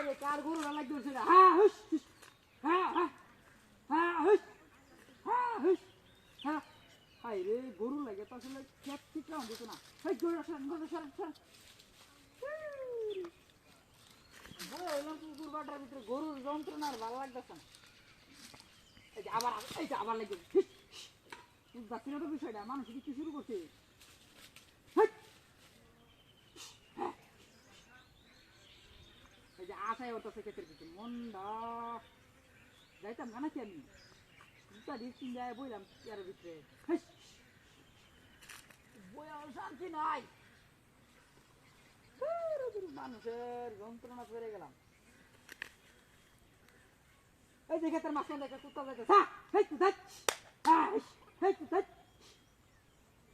রে কার গরু না লাগবে সেটা হ্যাঁ হুস হ্যাঁ হ্যাঁ হ্যাঁ হুস হ্যাঁ হুস হ্যাঁ হাই রে গরু লাগে তো আসলে খেত ঠিক রাউন্ড দিত না হাই গরু সরান বললাম কুকুর বাটার ভিতরে গরুর যন্ত্রণা আর ভালো লাগতেছে না এই যে আবার লাগবে বুঝতে না তো বিষয়টা মানুষ কিছু শুরু করছে এই যে আশায় ওরতেছে ক্ষেতের কিছু মন্ডা যাইতাম না নাকি আমি জুতা দিয়ে চিন যায় বইলাম চেয়ারের ভিতরে বইয়া শান্তি নাই মানুষের যন্ত্রণা পেরে গেলাম এই যে ক্ষেতের মাঝখানে দেখে কুত্তা যাইতেছে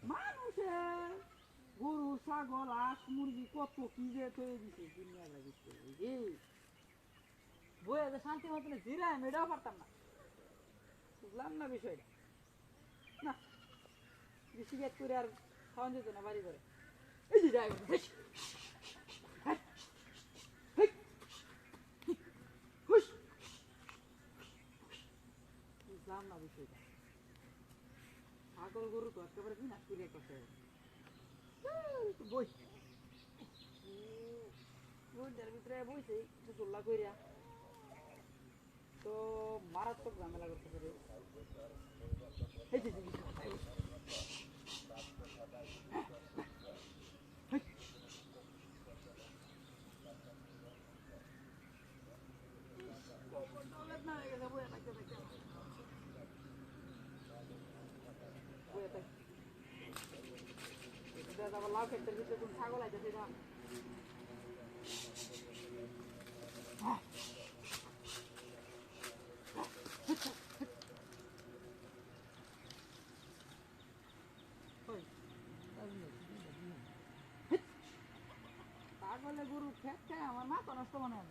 মানুষের গরু ছাগল হাঁস মুরগি কত কি যে তৈরি দিচ্ছে দুনিয়া লাগিচ্ছে বইয়ে যে শান্তি মতন জিরায় আমি এটাও পারতাম না বুঝলাম না বিষয়টা না বেশি গেট করে আর খাওয়ান যেত না বাড়ি করে এই যে যাই বুঝলাম না বিষয়টা ছাগল গরু তো একেবারে কি না করে করতে বই বইটার ভিতরে বইছে কিছু চুল্লা কইরা তো মারাত্মক ঝামেলা করতে পারে লাউ ক্ষেত্রের ভিতরে কোন ছাগল আছে সেটা ছাগলে গরু খেত খায় আমার মাথা নষ্ট মনে হয়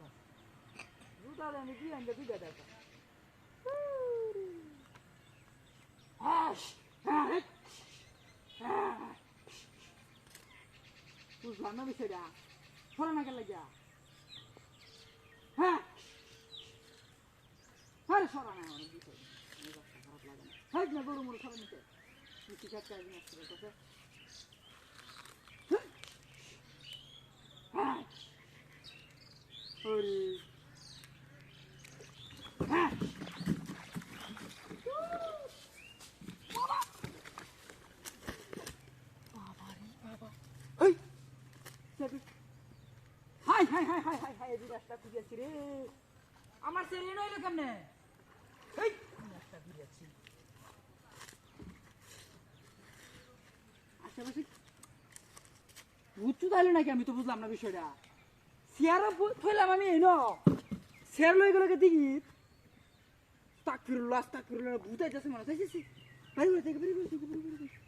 দুটা দেন কি আনবে দুটা দেখা বুঝলাম না বিষয়টা সরা না গেলে গিয়া হ্যাঁ আরে সরা না অনেক বিষয় খারাপ লাগে না হ্যাঁ না গরু মরু সরা নিতে মিষ্টি খাচ্ছে একদিন আসতে বলতেছে হ্যাঁ ওরে হ্যাঁ high high high high high high এই রাস্তা খুঁজেছি রে আমার সেরে নইল কেমনে এই রাস্তা খুঁজেছি আশেপাশে বুঝছু তাইলে নাকি আমি তো বুঝলাম না বিষয়টা চেয়ারে থইলাম আমি এই ন চেয়ার লই গেলে দেখি তাক ফিরুল্লাহ ভূত আইতেছে মনে চাইছি বাড়ি করে থেকে